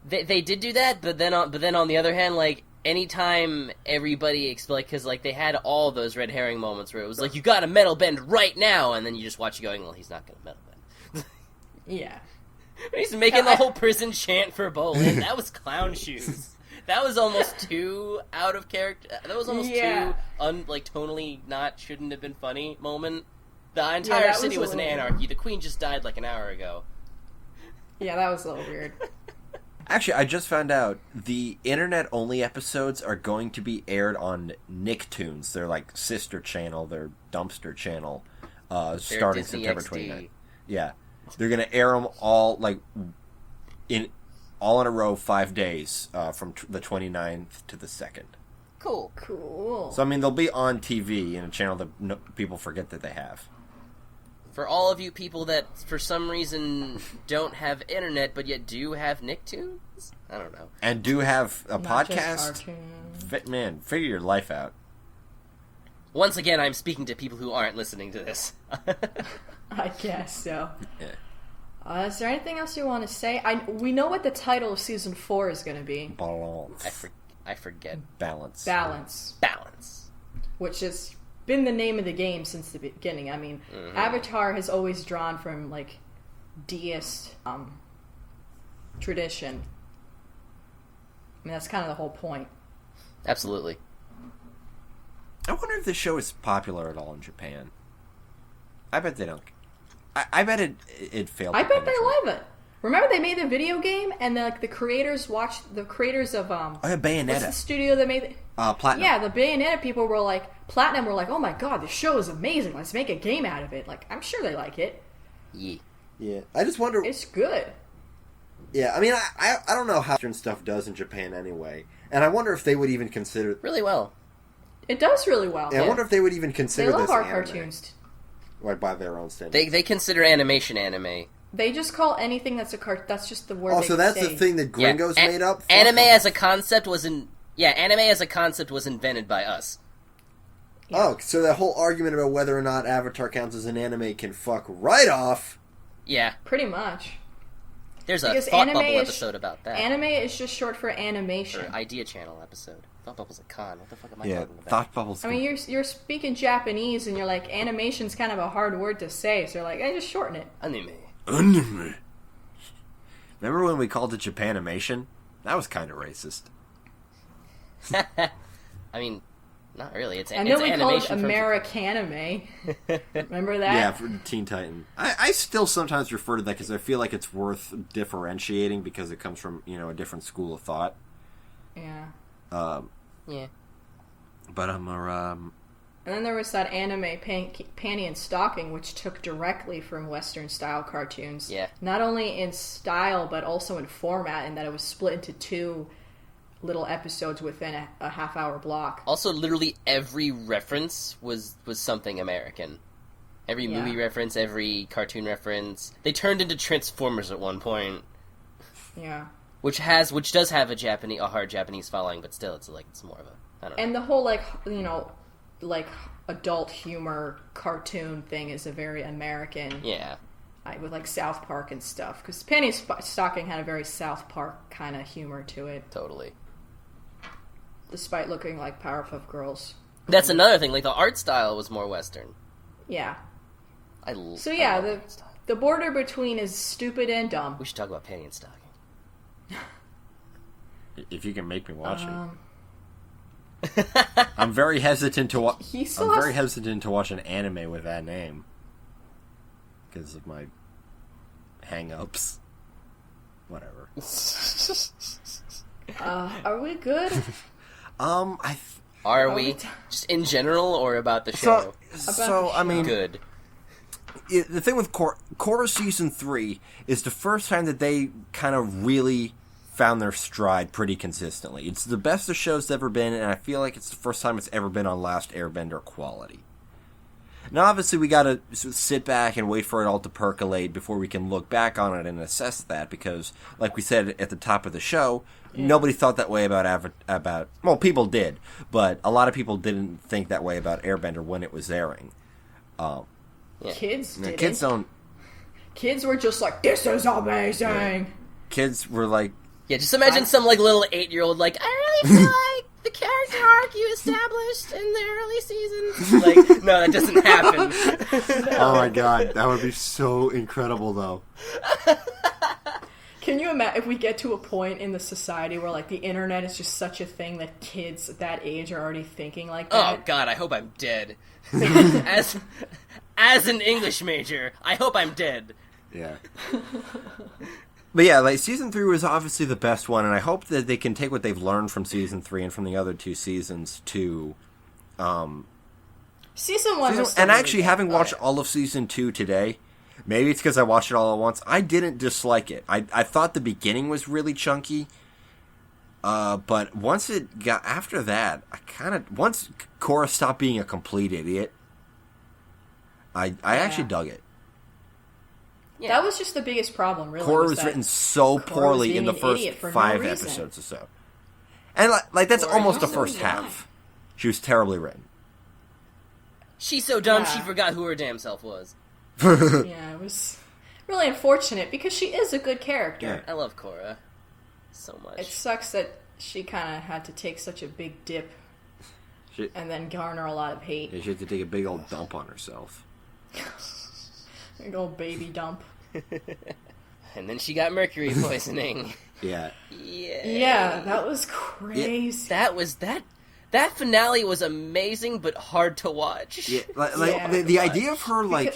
they did do that, but then on the other hand, anytime everybody, because they had all those red herring moments where it was you gotta metal bend right now, and then you just watch it going, well, he's not gonna metal bend. Yeah. He's making the whole prison chant for Bolin. That was clown shoes. That was almost too out of character. That was almost too tonally shouldn't have been funny moment. The entire city was an anarchy. The queen just died an hour ago. Yeah, that was a little weird. Actually, I just found out the internet-only episodes are going to be aired on Nicktoons. Their sister channel, their dumpster channel, starting Disney September XD. 29th. Yeah, they're gonna air them all all in a row, 5 days, from the 29th to the 2nd. Cool. So, I mean, they'll be on TV in a channel that people forget that they have. For all of you people that, for some reason, don't have internet, but yet do have Nicktoons? I don't know. And do have a Not podcast? Man, figure your life out. Once again, I'm speaking to people who aren't listening to this. I guess so. Yeah. Is there anything else you want to say? We know what the title of Season 4 is going to be. Balance. I forget. Balance. Which has been the name of the game since the beginning. I mean, Avatar has always drawn from, deist tradition. I mean, that's kind of the whole point. Absolutely. I wonder if this show is popular at all in Japan. I bet they don't. I bet it failed. I bet they love it. Remember they made the video game and the creators watched the creators of Bayonetta. What's the studio that made it? Platinum. Yeah, the Bayonetta people were Platinum were oh my god, this show is amazing. Let's make a game out of it. I'm sure they like it. Yeah. I just wonder. It's good. Yeah, I mean, I don't know how Western stuff does in Japan anyway, and I wonder if they would even consider really well. It does really well. Yeah, I wonder if they would even consider they love this our anime. cartoons. Like, by their own standards. They consider animation anime. They just call anything that's a that's just the word. Oh, they so that's say. the thing that Gringos made up. Anime as a concept was invented by us. Yeah. Oh, so that whole argument about whether or not Avatar counts as an anime can fuck right off. Yeah, pretty much. There's a Thought Bubble episode about that. Anime is just short for animation. Or Idea Channel episode. Thought Bubble's a con. What the fuck am I talking about? Thought Bubble's. I mean, you're speaking Japanese, and you're like, animation's kind of a hard word to say, so you're like, I just shorten it. Anime. Remember when we called it Japanimation? That was kind of racist. I mean, not really. It's and then we called it animation Americanime. Remember that? Yeah, for Teen Titan. I still sometimes refer to that because I feel like it's worth differentiating because it comes from, a different school of thought. Yeah. Yeah. But And then there was that anime Panty and Stocking, which took directly from Western-style cartoons. Yeah. Not only in style, but also in format, in that it was split into 2 little episodes within a half-hour block. Also, literally every reference was something American. Every movie reference, every cartoon reference. They turned into Transformers at one point. Yeah. Which does have a hard Japanese following, but still, it's more of a, I don't know. And the whole, adult humor cartoon thing is a very American. Yeah. With, South Park and stuff. Because Panty and Stocking had a very South Park kind of humor to it. Totally. Despite looking like Powerpuff Girls. That's another thing. The art style was more Western. Yeah. I love the border between is stupid and dumb. We should talk about Panty and Stocking. If you can make me watch it. I'm very hesitant to watch. Hesitant to watch an anime with that name because of my hang-ups. Whatever. Are we good? Are we just in general or about the show? I mean, good. The thing with Korra season 3 is the first time that they kind of really found their stride pretty consistently. It's the best the show's ever been, and I feel like it's the first time it's ever been on Last Airbender quality. Now, obviously, we gotta sit back and wait for it all to percolate before we can look back on it and assess that, because, like we said at the top of the show, nobody thought that way about well, people did, but a lot of people didn't think that way about Airbender when it was airing. Kids didn't. Kids don't. Kids were just like, this is amazing! Yeah. Kids were like... Yeah, just imagine some, little 8-year-old, I really feel like the character arc you established in the early seasons. No, that doesn't happen. No. Oh my god, that would be so incredible, though. Can you imagine if we get to a point in the society where, the internet is just such a thing that kids at that age are already thinking like that? Oh god, I hope I'm dead. As an English major, I hope I'm dead. Yeah. But yeah, season 3 was obviously the best one, and I hope that they can take what they've learned from season 3 and from the other 2 seasons to... Season 1 was and actually, having watched all of season 2 today, maybe it's because I watched it all at once, I didn't dislike it. I thought the beginning was really chunky, but once it got... After that, once Korra stopped being a complete idiot, I actually dug it. Yeah. That was just the biggest problem, really. Korra was written so poorly in the first 5 episodes or so. And, that's almost the first half. She was terribly written. She's so dumb she forgot who her damn self was. Yeah, it was really unfortunate, because she is a good character. Yeah. I love Korra so much. It sucks that she kind of had to take such a big dip and then garner a lot of hate. Yeah, she had to take a big old dump on herself. Big old baby dump. And then she got mercury poisoning. Yeah. Yeah, that was crazy. That finale was amazing, but hard to watch. Yeah, the idea of her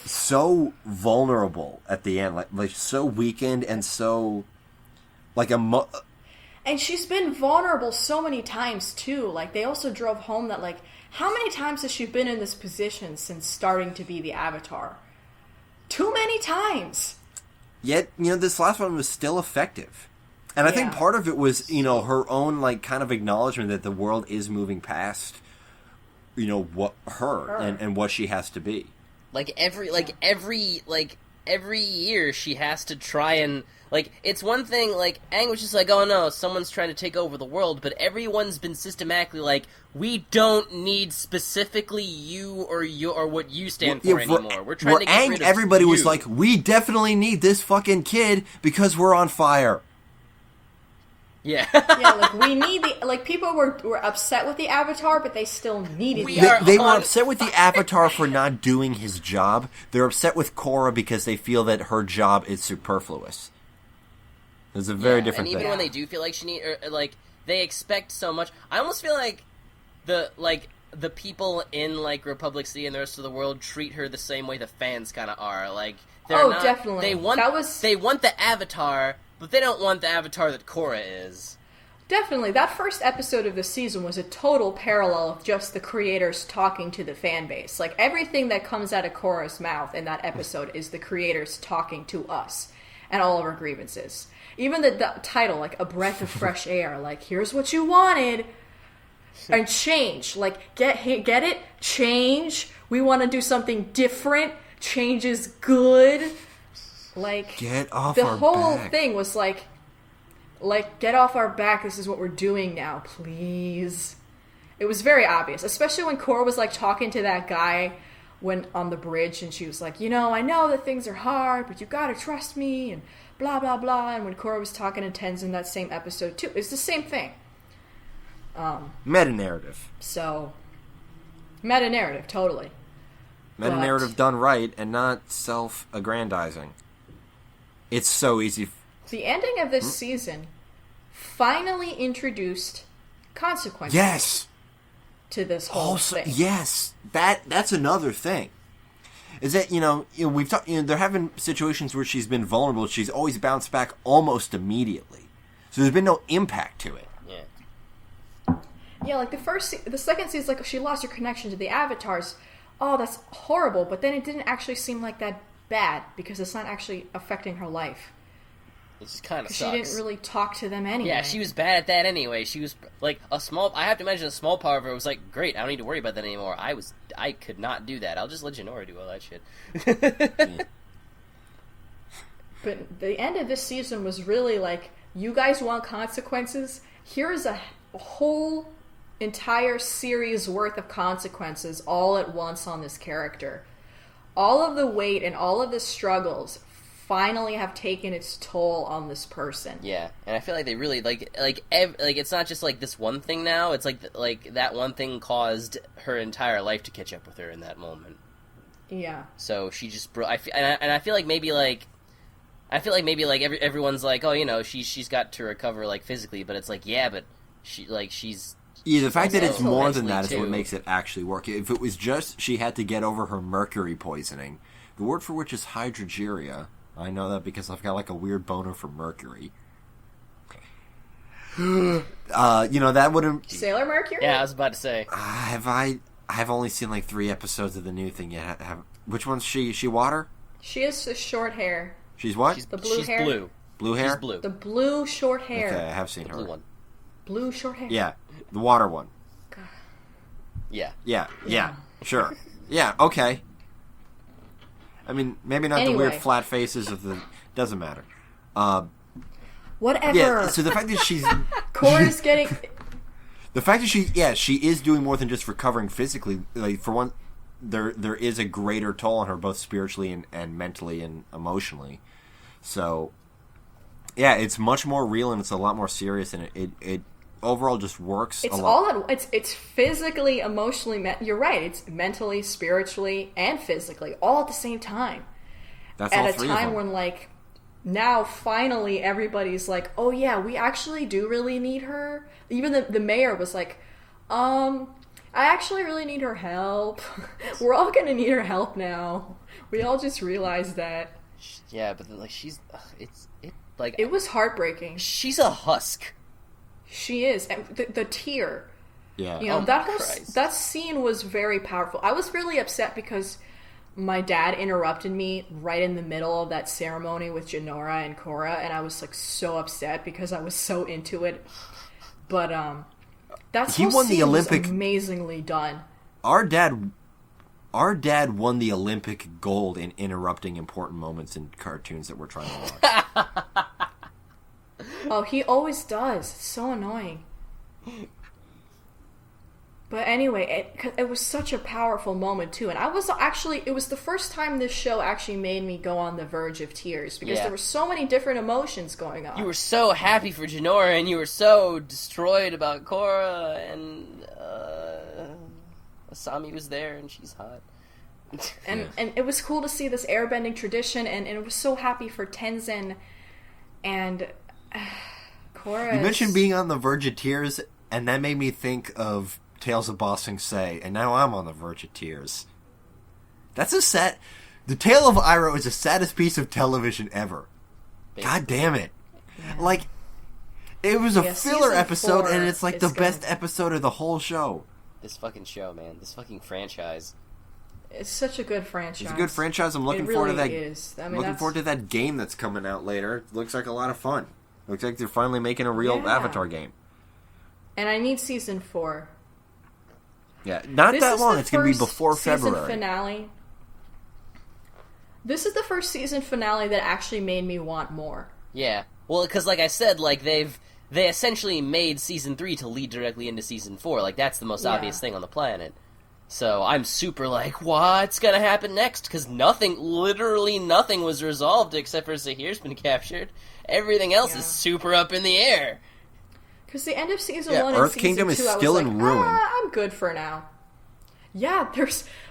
so vulnerable at the end, so weakened and so and she's been vulnerable so many times too. They also drove home that how many times has she been in this position since starting to be the Avatar? Too many times. Yet, this last one was still effective. And I think part of it was, her own, kind of acknowledgement that the world is moving past what her. And what she has to be. Every year she has to try and, it's one thing, Aang was just oh no, someone's trying to take over the world, but everyone's been systematically we don't need specifically you or what you stand for anymore. We're trying to get rid of everybody you. was like, we definitely need this fucking kid because we're on fire. Yeah. Yeah, we need people were upset with the Avatar, but they still needed They were upset with the Avatar for not doing his job. They're upset with Korra because they feel that her job is superfluous. It's a very different thing. And even when they do feel like they expect so much. I almost feel like the people in Republic City and the rest of the world treat her the same way the fans kind of are. Definitely. They want the Avatar, but they don't want the Avatar that Korra is. Definitely. That first episode of the season was a total parallel of just the creators talking to the fan base. Everything that comes out of Korra's mouth in that episode is the creators talking to us and all of our grievances. Even the title, A Breath of Fresh Air, here's what you wanted. And change. Get it? Change. We want to do something different. Change is good. Get off the our whole back. thing was get off our back, this is what we're doing now, please. It was very obvious, especially when Korra was talking to that guy when on the bridge, and she was I know that things are hard, but you gotta trust me, and blah blah blah. And when Korra was talking to Tenzin that same episode too, it's the same thing. Meta-narrative. So, meta-narrative, totally. Meta-narrative done right and not self-aggrandizing. It's so easy. The ending of this season finally introduced consequences. Yes. To this whole thing. Yes. That's another thing. Is that, we've talked, they're having situations where she's been vulnerable. She's always bounced back almost immediately. So there's been no impact to it. Yeah, the second season, she lost her connection to the Avatars. Oh, that's horrible. But then it didn't actually seem like that bad because it's not actually affecting her life. It just kind of sucks. She didn't really talk to them anyway. Yeah, she was bad at that anyway. She was I have to imagine a small part of her was great, I don't need to worry about that anymore. I could not do that. I'll just let Jinora do all that shit. But the end of this season was really you guys want consequences? Here's a whole entire series worth of consequences all at once on this character. All of the weight and all of the struggles finally have taken its toll on this person. Yeah, and I feel like they really it's not just this one thing now. It's that one thing caused her entire life to catch up with her in that moment. Yeah. So she just I feel like maybe everyone's oh she's got to recover physically, but it's yeah, but she's. Yeah, the fact that it's more than that is too. what makes it actually work. If it was just she had to get over her mercury poisoning, the word for which is hydrargyria. I know that because I've got a weird boner for mercury. That wouldn't... Sailor Mercury? Yeah, I was about to say. I've only seen 3 episodes of the new thing yet. Which one's she? Is she water? She has the short hair. She's what? She's hair. Blue. Blue hair? She's blue. The blue short hair. Okay, I have seen her. Blue one. Blue short hair? Yeah, the water one. God. Yeah, sure. Yeah, okay. I mean, maybe not the weird flat faces of the... Doesn't matter. Whatever. Yeah, so the fact that she's... Korra's getting... The fact that she is doing more than just recovering physically. For one, there is a greater toll on her, both spiritually and mentally and emotionally. So, yeah, it's much more real and it's a lot more serious, and it overall just works a lot. It's physically, emotionally, you're right, it's mentally, spiritually, and physically, all at the same time. That's all three of them. At a time when, now finally everybody's oh yeah, we actually do really need her. Even the mayor was I actually really need her help. We're all gonna need her help now. We all just realized that. Yeah, but she's... it was heartbreaking. She's a husk. She is. And the tear. Yeah. That scene was very powerful. I was really upset because my dad interrupted me right in the middle of that ceremony with Jinora and Korra, and I was so upset because I was so into it. But that whole scene was amazingly done. our dad won the Olympic gold in interrupting important moments in cartoons that we're trying to watch. Oh, he always does. It's so annoying. But anyway, it was such a powerful moment, too. And it was the first time this show actually made me go on the verge of tears. Because there were so many different emotions going on. You were so happy for Jinora, and you were so destroyed about Korra, and Asami was there, and she's hot. and it was cool to see this airbending tradition, and it was so happy for Tenzin and Korra. You mentioned being on the verge of tears, and that made me think of Tales of Ba Sing Se, and now I'm on the verge of tears. That's a sad... The Tale of Iroh is the saddest piece of television ever. Basically. God damn it. Yeah. Like, it was a filler episode, and it's like the best episode of the whole show. This fucking show, man. This fucking franchise. It's such a good franchise. It's a good franchise. I'm looking forward to that. Looking forward to that game that's coming out later. It looks like a lot of fun. Looks like they're finally making a real Avatar game. And I need season 4. Yeah, not that long. It's going to be before February. Finale. This is the first season finale that actually made me want more. Yeah. Well, because like I said, like they essentially made season 3 to lead directly into season 4. Like that's the most obvious thing on the planet. So I'm super like, what's going to happen next? Because literally nothing was resolved except for Zahir's been captured. Everything else is super up in the air. Because the end of season 1 and Earth season Kingdom 2, is still in ruin. I'm good for now. Yeah,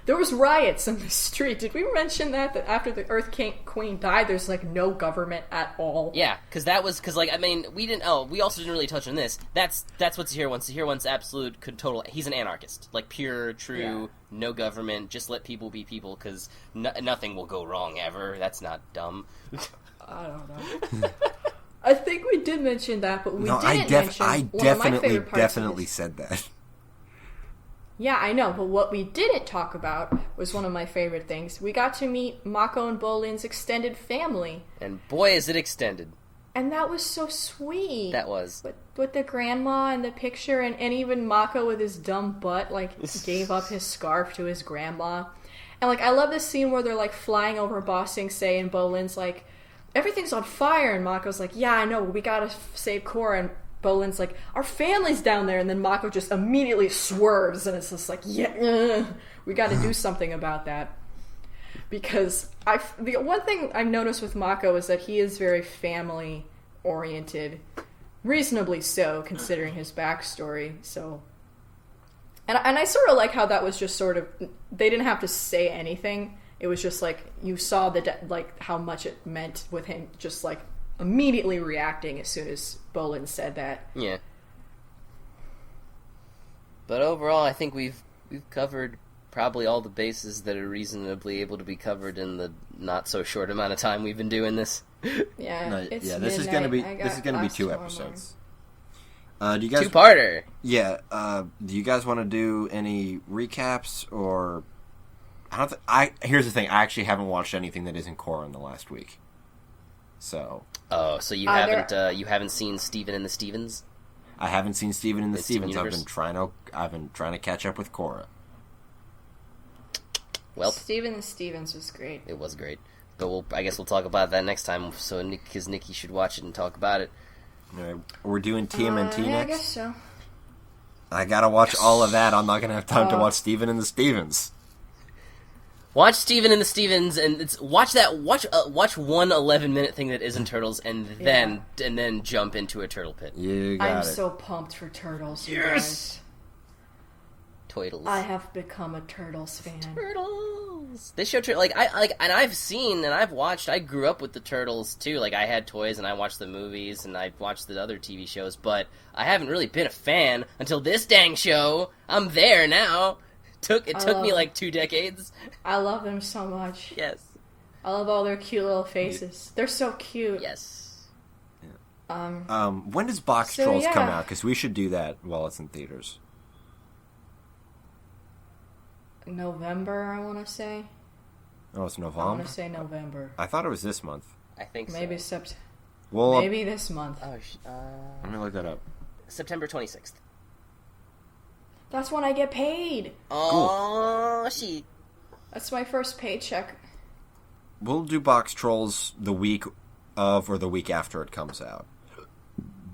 there was riots in the street. Did we mention that after the Earth Queen died, there's like no government at all? Yeah, because we also didn't really touch on this. That's what Zahir wants. Zahir wants absolute total. He's an anarchist, like pure, true, no government. Just let people be people, because nothing will go wrong ever. That's not dumb. I don't know. I think we did mention that, but we didn't mention I one of my favorite parts definitely said that. Yeah, I know, but what we didn't talk about was one of my favorite things. We got to meet Mako and Bolin's extended family. And boy, is it extended. And that was so sweet. That was. With the grandma and the picture, and even Mako with his dumb butt, like, gave up his scarf to his grandma. And, like, I love this scene where they're, like, flying over Ba Sing Se, and Bolin's like, everything's on fire, and Mako's like, yeah, I know, we gotta save Korra, and Bolin's like, our family's down there, and then Mako just immediately swerves, and it's just like, we gotta do something about that. Because the one thing I've noticed with Mako is that he is very family-oriented, reasonably so, considering his backstory, so... And I sort of like how that was just sort of... They didn't have to say anything. It was just like, you saw how much it meant with him just like immediately reacting as soon as Bolin said that. Yeah. But overall, I think we've covered probably all the bases that are reasonably able to be covered in the not so short amount of time we've been doing this. Yeah, this is going to be 2 episodes. Do you guys two-parter? Yeah. Do you guys want to do any recaps or? Here's the thing. I actually haven't watched anything that isn't Korra in the last week. So. Oh, so you haven't seen Steven and the Stevens? I haven't seen Steven and the Stevens. I've been trying to catch up with Korra. Well, Steven and the Stevens was great. It was great, but I guess we'll talk about that next time. So because Nicky should watch it and talk about it. We're doing TMNT next. I guess so. I gotta watch all of that. I'm not gonna have time to watch Steven and the Stevens. Watch Steven and the Stevens, and watch one 11-minute thing that isn't Turtles, and then jump into a Turtle Pit. You got it. I'm so pumped for Turtles, you guys. Turtles. I have become a Turtles fan. Turtles. They show and I've seen and I've watched. I grew up with the Turtles too. Like I had toys and I watched the movies and I watched the other TV shows, but I haven't really been a fan until this dang show. I'm there now. It took me like 2 decades. I love them so much. Yes. I love all their cute little faces. They're so cute. Yes. Yeah. When does Box Trolls come out? Because we should do that while it's in theaters. November, I want to say. Oh, it's November? I want to say November. I thought it was this month. I think so. Maybe maybe this month. Let me look that up. September 26th. That's when I get paid. Oh, shit. That's my first paycheck. We'll do Box Trolls the week of or the week after it comes out.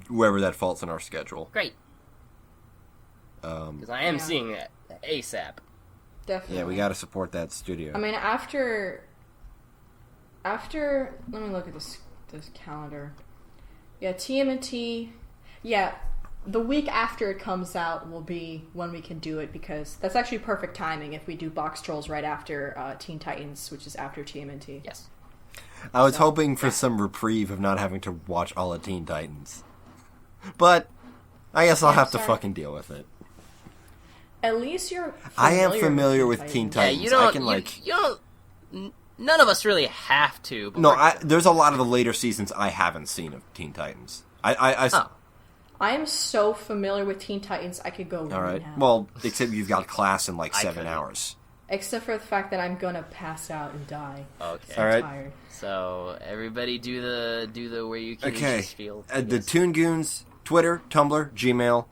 Wherever that falls in our schedule. Great. Because I am seeing that ASAP. Definitely. Yeah, we got to support that studio. I mean, after let me look at this calendar. Yeah, TMNT. Yeah, the week after it comes out will be when we can do it, because that's actually perfect timing if we do Box Trolls right after Teen Titans, which is after TMNT. Yes. I was hoping for some reprieve of not having to watch all of Teen Titans. But I guess I'll have to fucking deal with it. At least you're I am familiar with Teen Titans. Yeah, you don't, I can, you don't... None of us really have to. But no, there's a lot of the later seasons I haven't seen of Teen Titans. I am so familiar with Teen Titans, I could go all right. now. Well, except you've got class in like 7 hours. Except for the fact that I'm gonna pass out and die. Okay. All right. Tired. So everybody do the where you can just feel. The Toon Goons, Twitter, Tumblr, Gmail.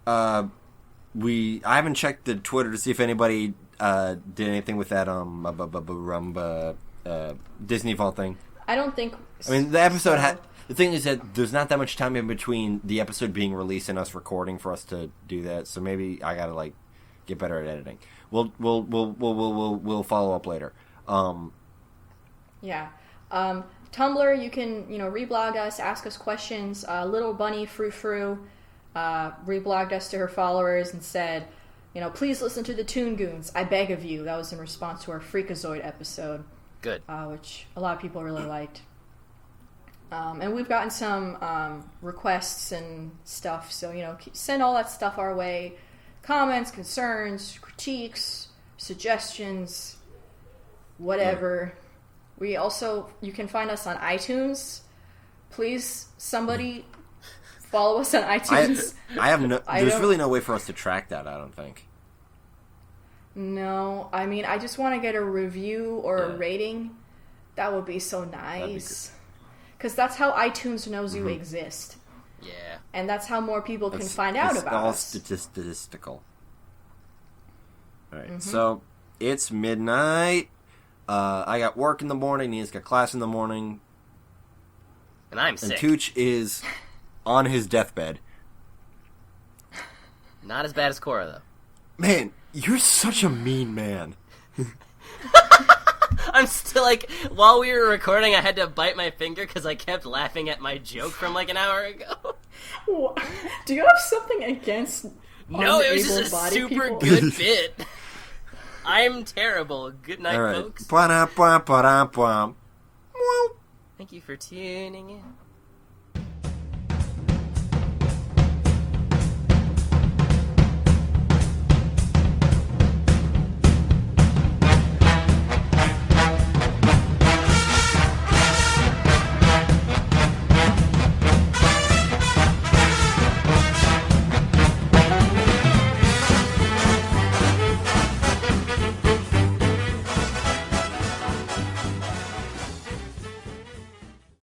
I haven't checked the Twitter to see if anybody did anything with that Disney Vault thing. I don't think. I mean, the episode had. The thing is that there's not that much time in between the episode being released and us recording for us to do that. So maybe I gotta like get better at editing. We'll follow up later. Yeah. Tumblr, you can reblog us, ask us questions. Little Bunny Frou Frou reblogged us to her followers and said, please listen to the Toon Goons. I beg of you. That was in response to our Freakazoid episode. Good. Which a lot of people really liked. And we've gotten some requests and stuff, so, send all that stuff our way. Comments, concerns, critiques, suggestions, whatever. Yeah. You can find us on iTunes. Please, somebody follow us on iTunes. There's really no way for us to track that, I don't think. No, I mean, I just want to get a review or a rating. That would be so nice. Because that's how iTunes knows you exist. Yeah. And that's how more people can find out about us. It's all statistical. All right, so it's midnight. I got work in the morning. Nia's got class in the morning. And I'm sick. And Tooch is on his deathbed. Not as bad as Korra, though. Man, you're such a mean man. I'm still like, while we were recording, I had to bite my finger because I kept laughing at my joke from like an hour ago. Do you have something against No, it was just a super people? good bit. I'm terrible. Good night, All right. folks. Ba-da-ba-ba-da-ba. Thank you for tuning in.